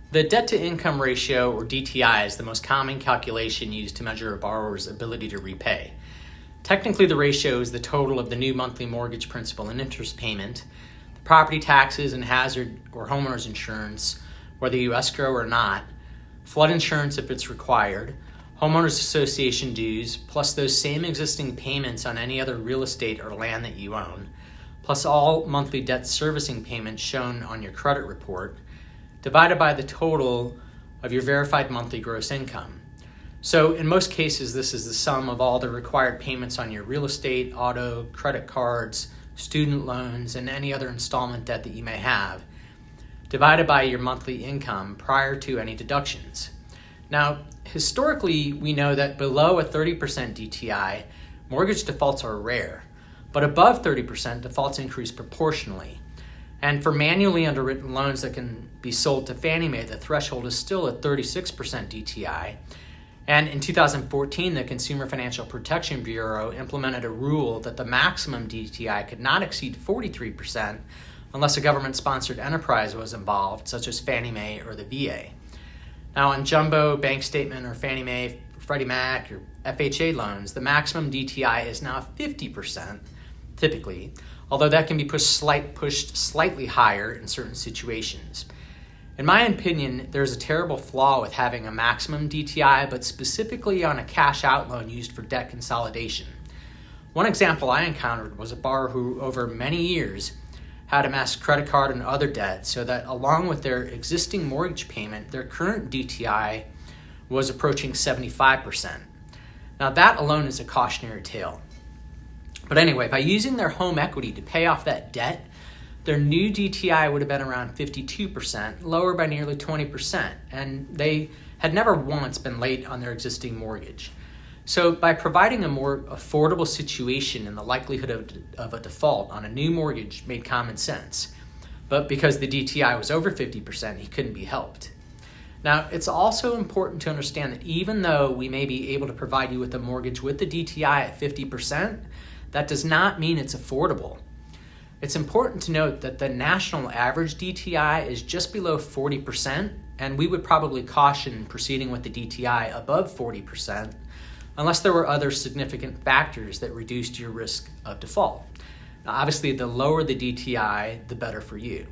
The debt-to-income ratio, or DTI, is the most common calculation used to measure a borrower's ability to repay. Technically, the ratio is the total of the new monthly mortgage principal and interest payment, the property taxes and hazard or homeowner's insurance, whether you escrow or not, flood insurance if it's required, homeowners association dues, plus those same existing payments on any other real estate or land that you own, plus all monthly debt servicing payments shown on your credit report, divided by the total of your verified monthly gross income. So in most cases, this is the sum of all the required payments on your real estate, auto, credit cards, student loans, and any other installment debt that you may have, divided by your monthly income prior to any deductions. Now, historically, we know that below a 30% DTI, mortgage defaults are rare, but above 30%, defaults increase proportionally. And for manually underwritten loans that can be sold to Fannie Mae, the threshold is still at 36% DTI. And in 2014, the Consumer Financial Protection Bureau implemented a rule that the maximum DTI could not exceed 43% unless a government-sponsored enterprise was involved, such as Fannie Mae or the VA. Now, on jumbo bank statement or Fannie Mae, Freddie Mac, or FHA loans, the maximum DTI is now 50%, typically, although that can be pushed slightly higher in certain situations. In my opinion, there's a terrible flaw with having a maximum DTI, but specifically on a cash-out loan used for debt consolidation. One example I encountered was a borrower who, over many years, had amassed credit card and other debt so that along with their existing mortgage payment, their current DTI was approaching 75%. Now that alone is a cautionary tale. But anyway, by using their home equity to pay off that debt, their new DTI would have been around 52%, lower by nearly 20%, and they had never once been late on their existing mortgage. So by providing a more affordable situation and the likelihood of a default on a new mortgage made common sense. But because the DTI was over 50%, he couldn't be helped. Now, it's also important to understand that even though we may be able to provide you with a mortgage with the DTI at 50%, that does not mean it's affordable. It's important to note that the national average DTI is just below 40%, and we would probably caution proceeding with the DTI above 40%, unless there were other significant factors that reduced your risk of default. Now, obviously, the lower the DTI, the better for you.